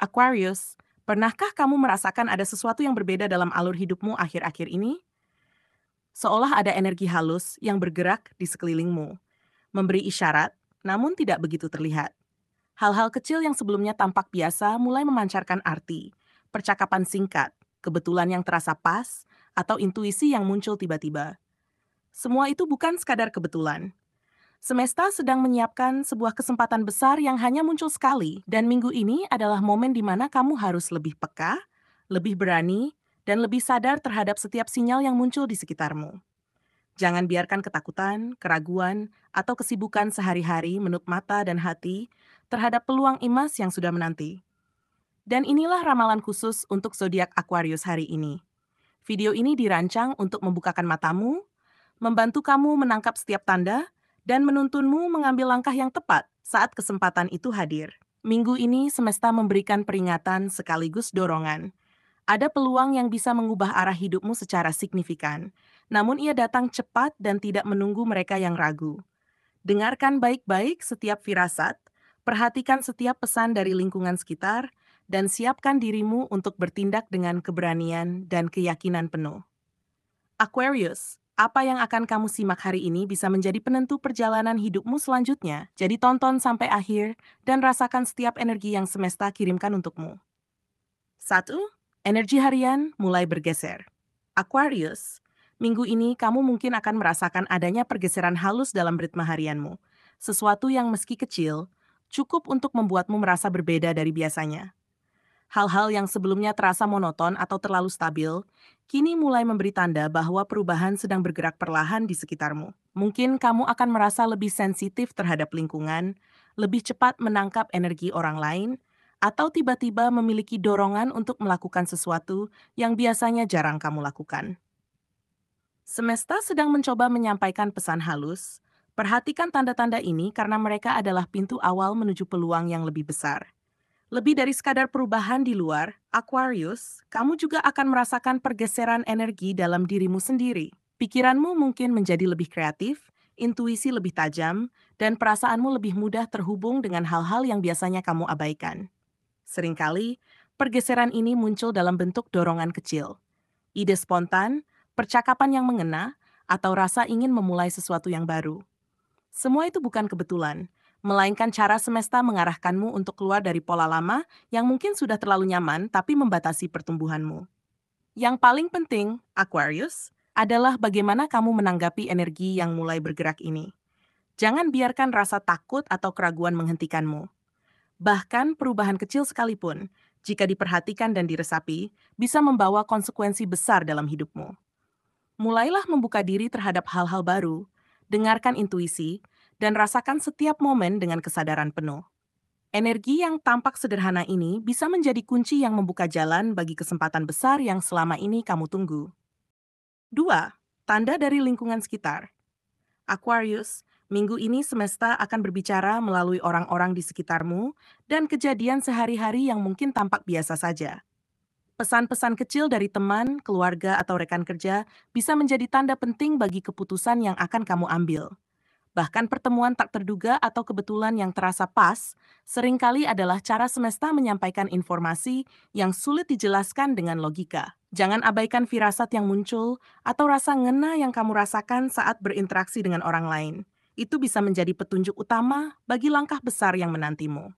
Aquarius, pernahkah kamu merasakan ada sesuatu yang berbeda dalam alur hidupmu akhir-akhir ini? Seolah ada energi halus yang bergerak di sekelilingmu, memberi isyarat, namun tidak begitu terlihat. Hal-hal kecil yang sebelumnya tampak biasa mulai memancarkan arti, percakapan singkat, kebetulan yang terasa pas, atau intuisi yang muncul tiba-tiba. Semua itu bukan sekadar kebetulan. Semesta sedang menyiapkan sebuah kesempatan besar yang hanya muncul sekali, dan minggu ini adalah momen di mana kamu harus lebih peka, lebih berani, dan lebih sadar terhadap setiap sinyal yang muncul di sekitarmu. Jangan biarkan ketakutan, keraguan, atau kesibukan sehari-hari menutup mata dan hati terhadap peluang emas yang sudah menanti. Dan inilah ramalan khusus untuk zodiak Aquarius hari ini. Video ini dirancang untuk membukakan matamu, membantu kamu menangkap setiap tanda, dan menuntunmu mengambil langkah yang tepat saat kesempatan itu hadir. Minggu ini semesta memberikan peringatan sekaligus dorongan. Ada peluang yang bisa mengubah arah hidupmu secara signifikan, namun ia datang cepat dan tidak menunggu mereka yang ragu. Dengarkan baik-baik setiap firasat, perhatikan setiap pesan dari lingkungan sekitar, dan siapkan dirimu untuk bertindak dengan keberanian dan keyakinan penuh. Aquarius, apa yang akan kamu simak hari ini bisa menjadi penentu perjalanan hidupmu selanjutnya. Jadi tonton sampai akhir dan rasakan setiap energi yang semesta kirimkan untukmu. 1. Energi harian mulai bergeser. Aquarius, minggu ini kamu mungkin akan merasakan adanya pergeseran halus dalam ritme harianmu. Sesuatu yang meski kecil, cukup untuk membuatmu merasa berbeda dari biasanya. Hal-hal yang sebelumnya terasa monoton atau terlalu stabil, kini mulai memberi tanda bahwa perubahan sedang bergerak perlahan di sekitarmu. Mungkin kamu akan merasa lebih sensitif terhadap lingkungan, lebih cepat menangkap energi orang lain, atau tiba-tiba memiliki dorongan untuk melakukan sesuatu yang biasanya jarang kamu lakukan. Semesta sedang mencoba menyampaikan pesan halus. Perhatikan tanda-tanda ini karena mereka adalah pintu awal menuju peluang yang lebih besar. Lebih dari sekadar perubahan di luar, Aquarius, kamu juga akan merasakan pergeseran energi dalam dirimu sendiri. Pikiranmu mungkin menjadi lebih kreatif, intuisi lebih tajam, dan perasaanmu lebih mudah terhubung dengan hal-hal yang biasanya kamu abaikan. Seringkali, pergeseran ini muncul dalam bentuk dorongan kecil, ide spontan, percakapan yang mengena, atau rasa ingin memulai sesuatu yang baru. Semua itu bukan kebetulan, melainkan cara semesta mengarahkanmu untuk keluar dari pola lama yang mungkin sudah terlalu nyaman tapi membatasi pertumbuhanmu. Yang paling penting, Aquarius, adalah bagaimana kamu menanggapi energi yang mulai bergerak ini. Jangan biarkan rasa takut atau keraguan menghentikanmu. Bahkan perubahan kecil sekalipun, jika diperhatikan dan diresapi, bisa membawa konsekuensi besar dalam hidupmu. Mulailah membuka diri terhadap hal-hal baru, dengarkan intuisi, dan rasakan setiap momen dengan kesadaran penuh. Energi yang tampak sederhana ini bisa menjadi kunci yang membuka jalan bagi kesempatan besar yang selama ini kamu tunggu. 2. Tanda dari lingkungan sekitar. Aquarius, minggu ini semesta akan berbicara melalui orang-orang di sekitarmu dan kejadian sehari-hari yang mungkin tampak biasa saja. Pesan-pesan kecil dari teman, keluarga, atau rekan kerja bisa menjadi tanda penting bagi keputusan yang akan kamu ambil. Bahkan pertemuan tak terduga atau kebetulan yang terasa pas, seringkali adalah cara semesta menyampaikan informasi yang sulit dijelaskan dengan logika. Jangan abaikan firasat yang muncul atau rasa ngena yang kamu rasakan saat berinteraksi dengan orang lain. Itu bisa menjadi petunjuk utama bagi langkah besar yang menantimu.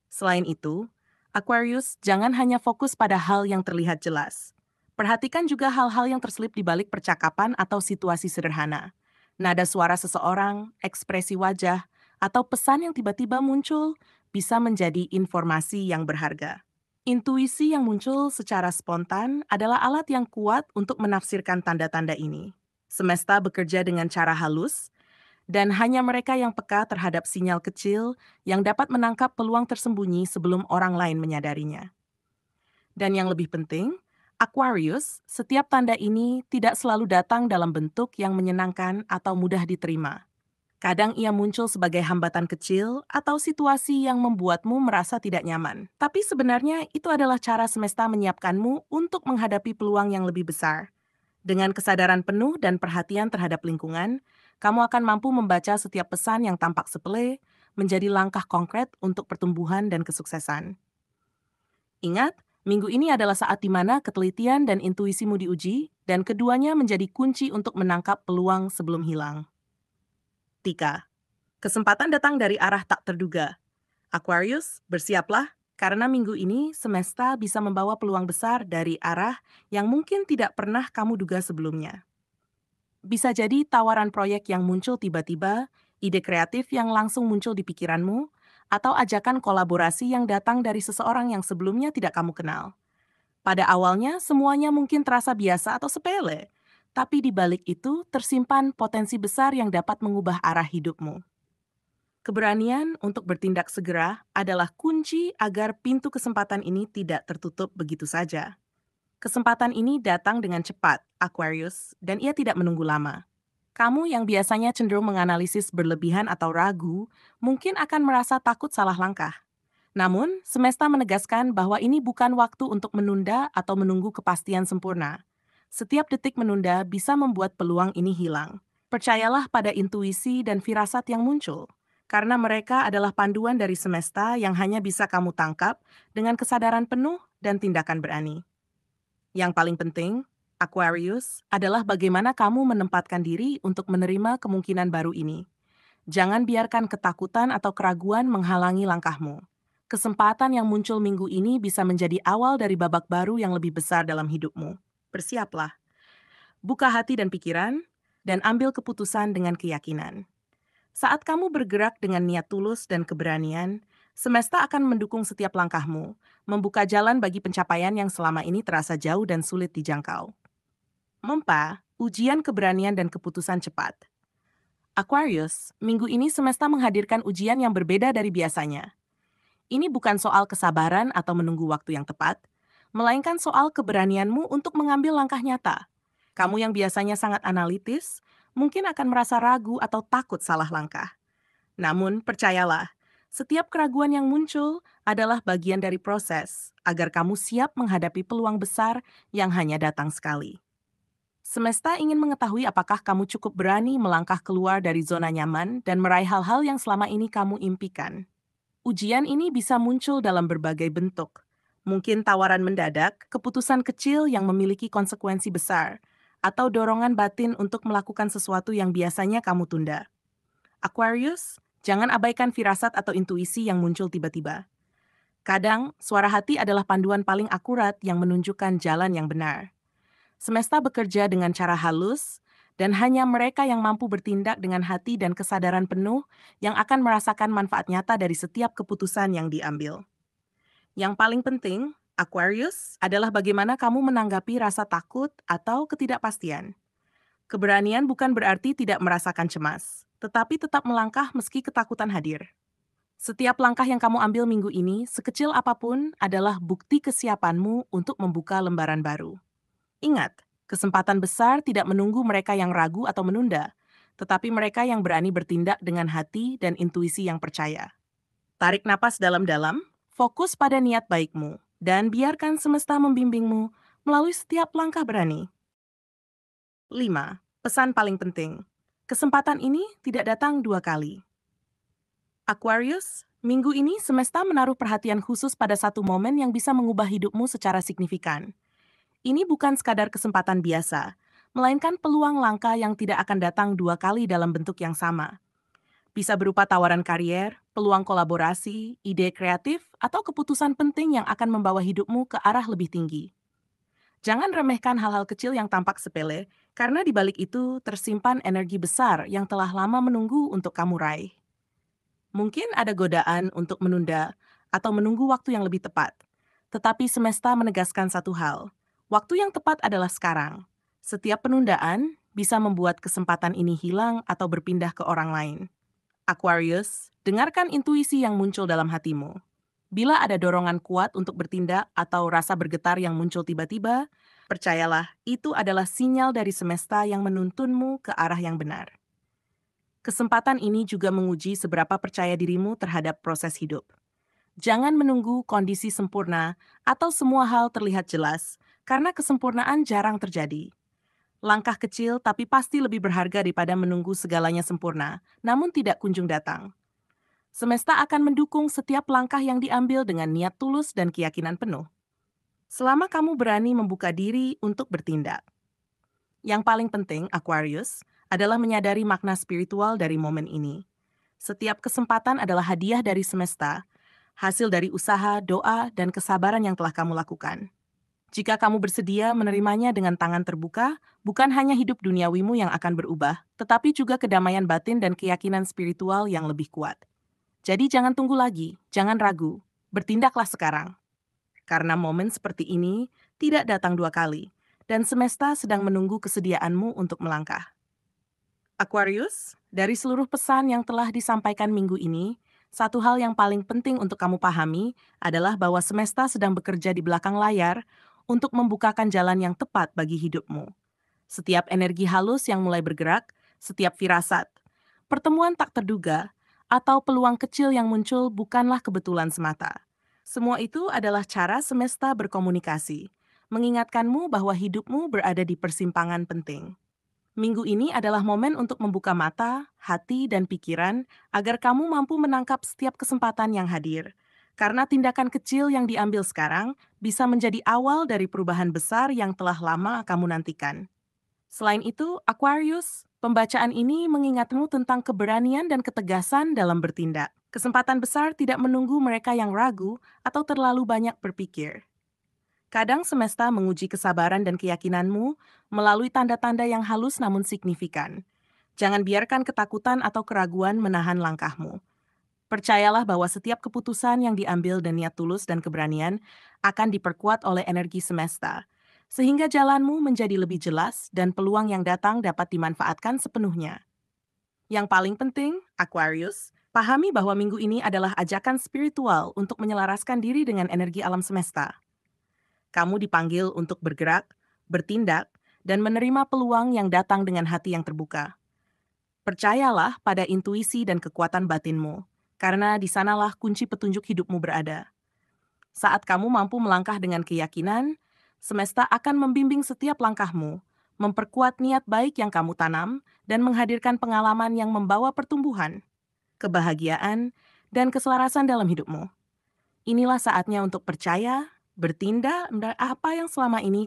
Selain itu, Aquarius jangan hanya fokus pada hal yang terlihat jelas. Perhatikan juga hal-hal yang terselip di balik percakapan atau situasi sederhana. Nada suara seseorang, ekspresi wajah, atau pesan yang tiba-tiba muncul bisa menjadi informasi yang berharga. Intuisi yang muncul secara spontan adalah alat yang kuat untuk menafsirkan tanda-tanda ini. Semesta bekerja dengan cara halus, dan hanya mereka yang peka terhadap sinyal kecil yang dapat menangkap peluang tersembunyi sebelum orang lain menyadarinya. Dan yang lebih penting, Aquarius, setiap tanda ini tidak selalu datang dalam bentuk yang menyenangkan atau mudah diterima. Kadang ia muncul sebagai hambatan kecil atau situasi yang membuatmu merasa tidak nyaman. Tapi sebenarnya itu adalah cara semesta menyiapkanmu untuk menghadapi peluang yang lebih besar. Dengan kesadaran penuh dan perhatian terhadap lingkungan, kamu akan mampu membaca setiap pesan yang tampak sepele menjadi langkah konkret untuk pertumbuhan dan kesuksesan. Ingat, minggu ini adalah saat di mana ketelitian dan intuisimu diuji, dan keduanya menjadi kunci untuk menangkap peluang sebelum hilang. 3. Kesempatan datang dari arah tak terduga. Aquarius, bersiaplah, karena minggu ini semesta bisa membawa peluang besar dari arah yang mungkin tidak pernah kamu duga sebelumnya. Bisa jadi tawaran proyek yang muncul tiba-tiba, ide kreatif yang langsung muncul di pikiranmu, atau ajakan kolaborasi yang datang dari seseorang yang sebelumnya tidak kamu kenal. Pada awalnya, semuanya mungkin terasa biasa atau sepele, tapi di balik itu tersimpan potensi besar yang dapat mengubah arah hidupmu. Keberanian untuk bertindak segera adalah kunci agar pintu kesempatan ini tidak tertutup begitu saja. Kesempatan ini datang dengan cepat, Aquarius, dan ia tidak menunggu lama. Kamu yang biasanya cenderung menganalisis berlebihan atau ragu, mungkin akan merasa takut salah langkah. Namun, semesta menegaskan bahwa ini bukan waktu untuk menunda atau menunggu kepastian sempurna. Setiap detik menunda bisa membuat peluang ini hilang. Percayalah pada intuisi dan firasat yang muncul, karena mereka adalah panduan dari semesta yang hanya bisa kamu tangkap dengan kesadaran penuh dan tindakan berani. Yang paling penting, Aquarius, adalah bagaimana kamu menempatkan diri untuk menerima kemungkinan baru ini. Jangan biarkan ketakutan atau keraguan menghalangi langkahmu. Kesempatan yang muncul minggu ini bisa menjadi awal dari babak baru yang lebih besar dalam hidupmu. Bersiaplah, buka hati dan pikiran, dan ambil keputusan dengan keyakinan. Saat kamu bergerak dengan niat tulus dan keberanian, semesta akan mendukung setiap langkahmu, membuka jalan bagi pencapaian yang selama ini terasa jauh dan sulit dijangkau. Ujian keberanian dan keputusan cepat. Aquarius, minggu ini semesta menghadirkan ujian yang berbeda dari biasanya. Ini bukan soal kesabaran atau menunggu waktu yang tepat, melainkan soal keberanianmu untuk mengambil langkah nyata. Kamu yang biasanya sangat analitis, mungkin akan merasa ragu atau takut salah langkah. Namun, percayalah, setiap keraguan yang muncul adalah bagian dari proses agar kamu siap menghadapi peluang besar yang hanya datang sekali. Semesta ingin mengetahui apakah kamu cukup berani melangkah keluar dari zona nyaman dan meraih hal-hal yang selama ini kamu impikan. Ujian ini bisa muncul dalam berbagai bentuk. Mungkin tawaran mendadak, keputusan kecil yang memiliki konsekuensi besar, atau dorongan batin untuk melakukan sesuatu yang biasanya kamu tunda. Aquarius, jangan abaikan firasat atau intuisi yang muncul tiba-tiba. Kadang, suara hati adalah panduan paling akurat yang menunjukkan jalan yang benar. Semesta bekerja dengan cara halus, dan hanya mereka yang mampu bertindak dengan hati dan kesadaran penuh yang akan merasakan manfaat nyata dari setiap keputusan yang diambil. Yang paling penting, Aquarius, adalah bagaimana kamu menanggapi rasa takut atau ketidakpastian. Keberanian bukan berarti tidak merasakan cemas, tetapi tetap melangkah meski ketakutan hadir. Setiap langkah yang kamu ambil minggu ini, sekecil apapun, adalah bukti kesiapanmu untuk membuka lembaran baru. Ingat, kesempatan besar tidak menunggu mereka yang ragu atau menunda, tetapi mereka yang berani bertindak dengan hati dan intuisi yang percaya. Tarik napas dalam-dalam, fokus pada niat baikmu, dan biarkan semesta membimbingmu melalui setiap langkah berani. 5. Pesan paling penting. Kesempatan ini tidak datang dua kali. Aquarius, minggu ini semesta menaruh perhatian khusus pada satu momen yang bisa mengubah hidupmu secara signifikan. Ini bukan sekadar kesempatan biasa, melainkan peluang langka yang tidak akan datang dua kali dalam bentuk yang sama. Bisa berupa tawaran karier, peluang kolaborasi, ide kreatif, atau keputusan penting yang akan membawa hidupmu ke arah lebih tinggi. Jangan remehkan hal-hal kecil yang tampak sepele, karena di balik itu tersimpan energi besar yang telah lama menunggu untuk kamu raih. Mungkin ada godaan untuk menunda atau menunggu waktu yang lebih tepat. Tetapi semesta menegaskan satu hal, waktu yang tepat adalah sekarang. Setiap penundaan bisa membuat kesempatan ini hilang atau berpindah ke orang lain. Aquarius, dengarkan intuisi yang muncul dalam hatimu. Bila ada dorongan kuat untuk bertindak atau rasa bergetar yang muncul tiba-tiba, percayalah itu adalah sinyal dari semesta yang menuntunmu ke arah yang benar. Kesempatan ini juga menguji seberapa percaya dirimu terhadap proses hidup. Jangan menunggu kondisi sempurna atau semua hal terlihat jelas, karena kesempurnaan jarang terjadi. Langkah kecil tapi pasti lebih berharga daripada menunggu segalanya sempurna, namun tidak kunjung datang. Semesta akan mendukung setiap langkah yang diambil dengan niat tulus dan keyakinan penuh. Selama kamu berani membuka diri untuk bertindak. Yang paling penting, Aquarius, adalah menyadari makna spiritual dari momen ini. Setiap kesempatan adalah hadiah dari semesta, hasil dari usaha, doa, dan kesabaran yang telah kamu lakukan. Jika kamu bersedia menerimanya dengan tangan terbuka, bukan hanya hidup duniawimu yang akan berubah, tetapi juga kedamaian batin dan keyakinan spiritual yang lebih kuat. Jadi jangan tunggu lagi, jangan ragu, bertindaklah sekarang. Karena momen seperti ini tidak datang dua kali, dan semesta sedang menunggu kesediaanmu untuk melangkah. Aquarius, dari seluruh pesan yang telah disampaikan minggu ini, satu hal yang paling penting untuk kamu pahami adalah bahwa semesta sedang bekerja di belakang layar untuk membukakan jalan yang tepat bagi hidupmu. Setiap energi halus yang mulai bergerak, setiap firasat, pertemuan tak terduga, atau peluang kecil yang muncul bukanlah kebetulan semata. Semua itu adalah cara semesta berkomunikasi, mengingatkanmu bahwa hidupmu berada di persimpangan penting. Minggu ini adalah momen untuk membuka mata, hati, dan pikiran agar kamu mampu menangkap setiap kesempatan yang hadir. Karena tindakan kecil yang diambil sekarang bisa menjadi awal dari perubahan besar yang telah lama kamu nantikan. Selain itu, Aquarius, pembacaan ini mengingatmu tentang keberanian dan ketegasan dalam bertindak. Kesempatan besar tidak menunggu mereka yang ragu atau terlalu banyak berpikir. Kadang semesta menguji kesabaran dan keyakinanmu melalui tanda-tanda yang halus namun signifikan. Jangan biarkan ketakutan atau keraguan menahan langkahmu. Percayalah bahwa setiap keputusan yang diambil dan niat tulus dan keberanian akan diperkuat oleh energi semesta, sehingga jalanmu menjadi lebih jelas dan peluang yang datang dapat dimanfaatkan sepenuhnya. Yang paling penting, Aquarius, pahami bahwa minggu ini adalah ajakan spiritual untuk menyelaraskan diri dengan energi alam semesta. Kamu dipanggil untuk bergerak, bertindak, dan menerima peluang yang datang dengan hati yang terbuka. Percayalah pada intuisi dan kekuatan batinmu, karena di sanalah kunci petunjuk hidupmu berada. Saat kamu mampu melangkah dengan keyakinan, semesta akan membimbing setiap langkahmu, memperkuat niat baik yang kamu tanam, dan menghadirkan pengalaman yang membawa pertumbuhan, kebahagiaan, dan keselarasan dalam hidupmu. Inilah saatnya untuk percaya, bertindak, dan apa yang selama ini